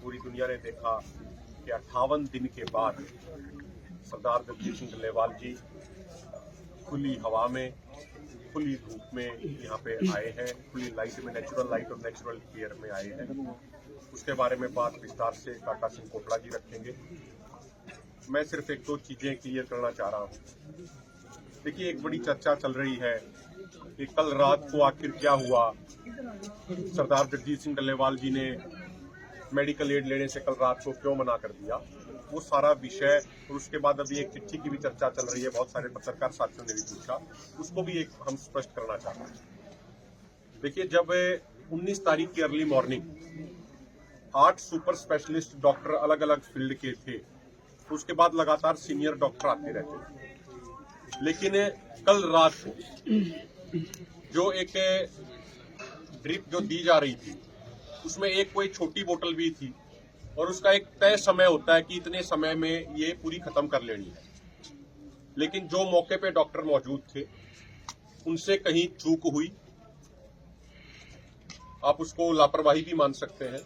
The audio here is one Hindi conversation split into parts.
पूरी दुनिया ने देखा कि 58 दिन के बाद सरदार जगजीत सिंह डल्लेवाल जी खुली हवा में, खुली धूप में यहाँ पे आए हैं, खुली लाइट में, नेचुरल लाइट और नेचुरल एयर में आए हैं। उसके बारे में बात विस्तार से काका सिंह कोटला जी रखेंगे। मैं सिर्फ एक दो चीजें क्लियर करना चाह रहा हूँ। देखिए, एक बड़ी चर्चा चल रही है कि कल रात को आखिर क्या हुआ, सरदार जगजीत सिंह डल्लेवाल जी ने मेडिकल एड लेने से कल रात को क्यों मना कर दिया। वो सारा विषय, और उसके बाद अभी एक चिट्ठी की भी चर्चा चल रही है, बहुत सारे पत्रकार साथियों ने भी पूछा, उसको भी एक हम स्पष्ट करना चाहते हैं। देखिए, जब 19 तारीख की early morning 8 super specialist doctor अलग अलग फील्ड के थे, तो उसके बाद लगातार सीनियर डॉक्टर आते रहते थे। लेकिन कल रात को जो एक ड्रिप जो दी जा रही थी, उसमें एक कोई छोटी बोतल भी थी और उसका एक तय समय होता है कि इतने समय में ये पूरी खत्म कर लेनी है। लेकिन जो मौके पे डॉक्टर मौजूद थे, उनसे कहीं चूक हुई, आप उसको लापरवाही भी मान सकते हैं।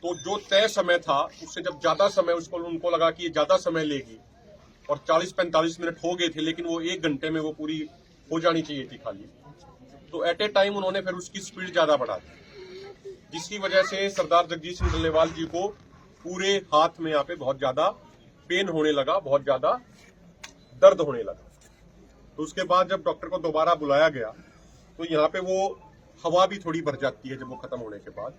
तो जो तय समय था उससे जब ज्यादा समय उनको लगा कि ये ज्यादा समय लेगी और 40-45 मिनट हो गए थे, लेकिन वो 1 घंटे में वो पूरी हो जानी चाहिए थी खाली, तो एट ए टाइम उन्होंने फिर उसकी स्पीड ज्यादा बढ़ा दी, जिसकी वजह से सरदार जगजीत सिंह डल्लेवाल जी को पूरे हाथ में यहाँ पे बहुत ज्यादा पेन होने लगा, बहुत ज्यादा दर्द होने लगा। तो उसके बाद जब डॉक्टर को दोबारा बुलाया गया तो यहाँ पे वो हवा भी थोड़ी भर जाती है जब वो खत्म होने के बाद।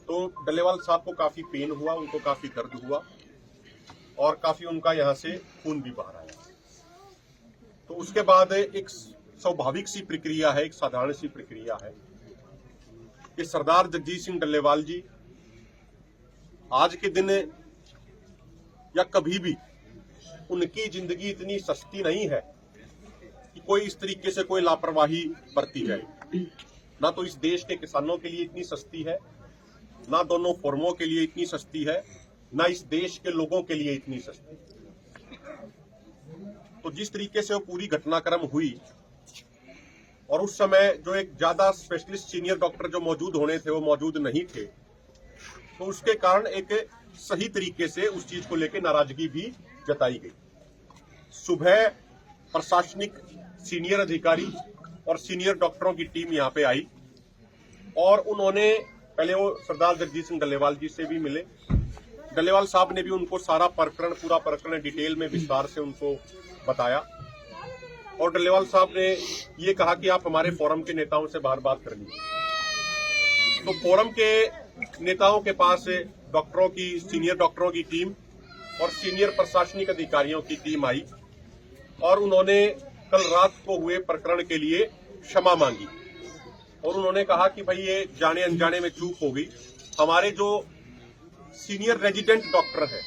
तो डल्लेवाल साहब को काफी पेन हुआ, उनको काफी दर्द हुआ और काफी उनका यहाँ से खून भी बाहर आया। तो उसके बाद एक स्वाभाविक सी प्रक्रिया है, एक साधारण सी प्रक्रिया है कि सरदार जगजीत सिंह डल्लेवाल जी आज के दिन या कभी भी, उनकी जिंदगी इतनी सस्ती नहीं है कि कोई इस तरीके से कोई लापरवाही बरती जाए। ना तो इस देश के किसानों के लिए इतनी सस्ती है, ना दोनों फर्मों के लिए इतनी सस्ती है, ना इस देश के लोगों के लिए इतनी सस्ती। तो जिस तरीके से वो पूरी घटनाक्रम हुई और उस समय जो एक ज्यादा स्पेशलिस्ट सीनियर डॉक्टर जो मौजूद होने थे वो मौजूद नहीं थे, तो उसके कारण एक सही तरीके से उस चीज को लेकर नाराजगी भी जताई गई। सुबह प्रशासनिक सीनियर अधिकारी और सीनियर डॉक्टरों की टीम यहाँ पे आई और उन्होंने पहले वो सरदार जगजीत सिंह डल्लेवाल जी से भी मिले। डल्लेवाल साहब ने भी उनको सारा प्रकरण, पूरा प्रकरण डिटेल में विस्तार से उनको बताया और डल्लेवाल साहब ने ये कहा कि आप हमारे फोरम के नेताओं से बार बात कर लीजिए। तो फोरम के नेताओं के पास डॉक्टरों की, सीनियर डॉक्टरों की टीम और सीनियर प्रशासनिक अधिकारियों की टीम आई और उन्होंने कल रात को हुए प्रकरण के लिए क्षमा मांगी और उन्होंने कहा कि भाई ये जाने अनजाने में चूक हो गई। हमारे जो सीनियर रेजिडेंट डॉक्टर है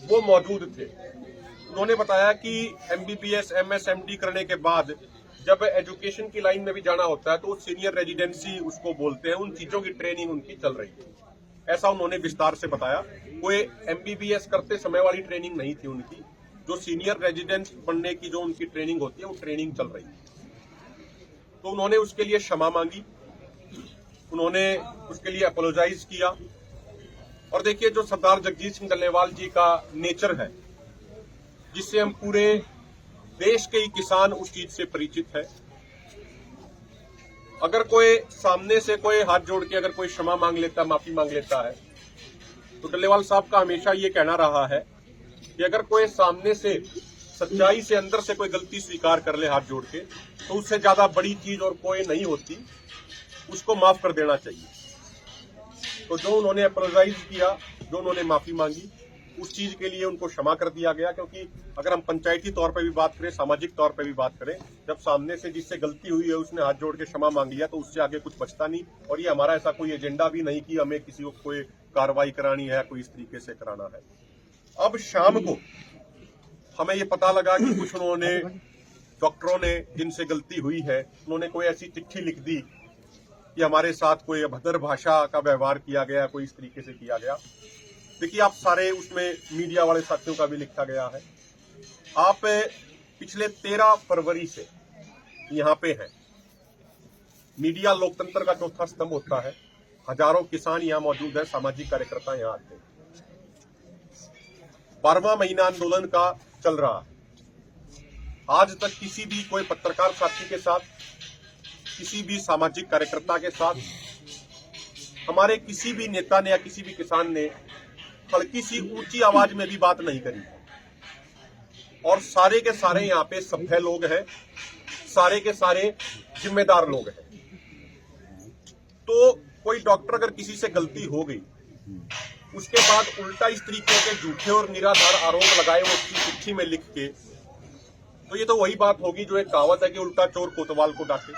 वो मौजूद थे। उन्होंने बताया कि MBBS MS MD करने के बाद जब एजुकेशन की लाइन में भी जाना होता है तो सीनियर रेजिडेंसी उसको बोलते हैं, उन चीजों की ट्रेनिंग उनकी चल रही थी, ऐसा उन्होंने विस्तार से बताया। कोई MBBS करते समय वाली ट्रेनिंग नहीं थी उनकी, जो सीनियर रेजिडेंट बनने की जो उनकी ट्रेनिंग होती है वो ट्रेनिंग चल रही थी। तो उन्होंने उसके लिए क्षमा मांगी, उन्होंने उसके लिए अपोलोजाइज किया। और देखिए, जो सरदार जगजीत सिंह डल्लेवाल जी का नेचर है, जिससे हम पूरे देश के ही किसान उस चीज से परिचित है। अगर कोई सामने से कोई हाथ जोड़ के अगर कोई क्षमा मांग लेता, माफी मांग लेता है, तो डल्लेवाल साहब का हमेशा ये कहना रहा है कि अगर कोई सामने से सच्चाई से अंदर से कोई गलती स्वीकार कर ले हाथ जोड़ के, तो उससे ज्यादा बड़ी चीज और कोई नहीं होती, उसको माफ कर देना चाहिए। तो जो उन्होंने अपोलोजाइज किया, जो उन्होंने माफी मांगी, उस चीज के लिए उनको क्षमा कर दिया गया। क्योंकि अगर हम पंचायती तौर पे भी बात करें, सामाजिक तौर पे भी बात करें, जब सामने से जिससे गलती हुई है उसने हाथ जोड़ के क्षमा मांग लिया तो उससे आगे कुछ बचता नहीं। और ये हमारा ऐसा कोई एजेंडा भी नहीं कि हमें किसी को कोई कार्रवाई करानी है, कोई इस तरीके से कराना है। अब शाम को हमें ये पता लगा कि कुछ उन्होंने डॉक्टरों ने, जिनसे गलती हुई है, उन्होंने कोई ऐसी चिट्ठी लिख दी कि हमारे साथ कोई अभद्र भाषा का व्यवहार किया गया, कोई इस तरीके से किया गया। देखिए, आप सारे उसमें मीडिया वाले साथियों का भी लिखा गया है। आप पिछले 13 फरवरी से यहाँ पे हैं। मीडिया लोकतंत्र का चौथा स्तंभ होता है। हजारों किसान यहाँ मौजूद हैं, सामाजिक कार्यकर्ता यहाँ आते हैं। 12वां महीना आंदोलन का चल रहा है। आज तक किसी भी कोई पत्रकार साथी के साथ, किसी भी सामाजिक कार्यकर्ता के साथ, हमारे किसी भी नेता ने या किसी भी किसान ने हल्की सी ऊंची आवाज में भी बात नहीं करी। और सारे के सारे यहाँ पे सभ्य लोग हैं, सारे के सारे जिम्मेदार लोग हैं। तो कोई डॉक्टर अगर किसी से गलती हो गई, उसके बाद उल्टा इस तरीके के झूठे और निराधार आरोप लगाए वो उसकी चिट्ठी में लिख के, तो ये तो वही बात होगी जो एक कहावत है कि उल्टा चोर कोतवाल को डांटे।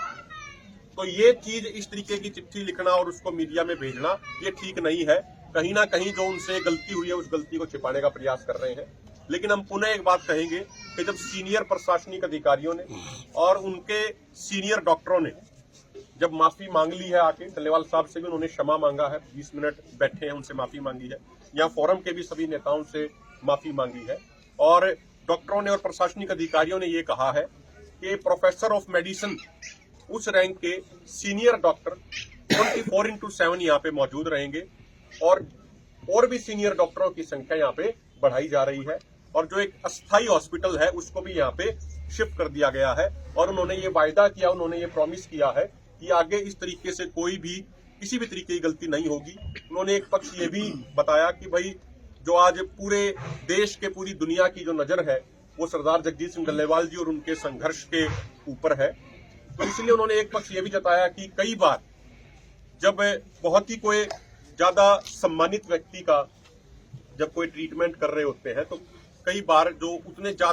तो ये चीज, इस तरीके की चिट्ठी लिखना और उसको मीडिया में भेजना, ये ठीक नहीं है। कहीं ना कहीं जो उनसे गलती हुई है उस गलती को छिपाने का प्रयास कर रहे हैं। लेकिन हम पुनः एक बात कहेंगे कि जब सीनियर प्रशासनिक अधिकारियों ने और उनके सीनियर डॉक्टरों ने जब माफी मांग ली है, आके टल्लेवाल साहब से भी उन्होंने क्षमा मांगा है, 20 मिनट बैठे हैं, उनसे माफी मांगी है, यहाँ फोरम के भी सभी नेताओं से माफी मांगी है, और डॉक्टरों ने और प्रशासनिक अधिकारियों ने ये कहा है कि प्रोफेसर ऑफ मेडिसिन उस रैंक के सीनियर डॉक्टर 24/7 यहाँ पे मौजूद रहेंगे, और भी सीनियर डॉक्टरों की संख्या यहाँ पे बढ़ाई जा रही है, और जो एक अस्थायी हॉस्पिटल है उसको भी यहाँ पे शिफ्ट कर दिया गया है। और उन्होंने ये वायदा किया, उन्होंने ये प्रॉमिस किया है कि आगे इस तरीके से कोई भी किसी भी तरीके की गलती नहीं होगी। उन्होंने एक पक्ष ये भी बताया कि भाई जो आज पूरे देश के, पूरी दुनिया की जो नजर है वो सरदार जगजीत सिंह डल्लेवाल जी और उनके संघर्ष के ऊपर है। तो इसलिए उन्होंने एक पक्ष ये भी जताया कि कई बार जब बहुत ही कोई ज्यादा सम्मानित व्यक्ति का जब कोई ट्रीटमेंट कर रहे होते हैं तो कई बार जो उतने ज्यादा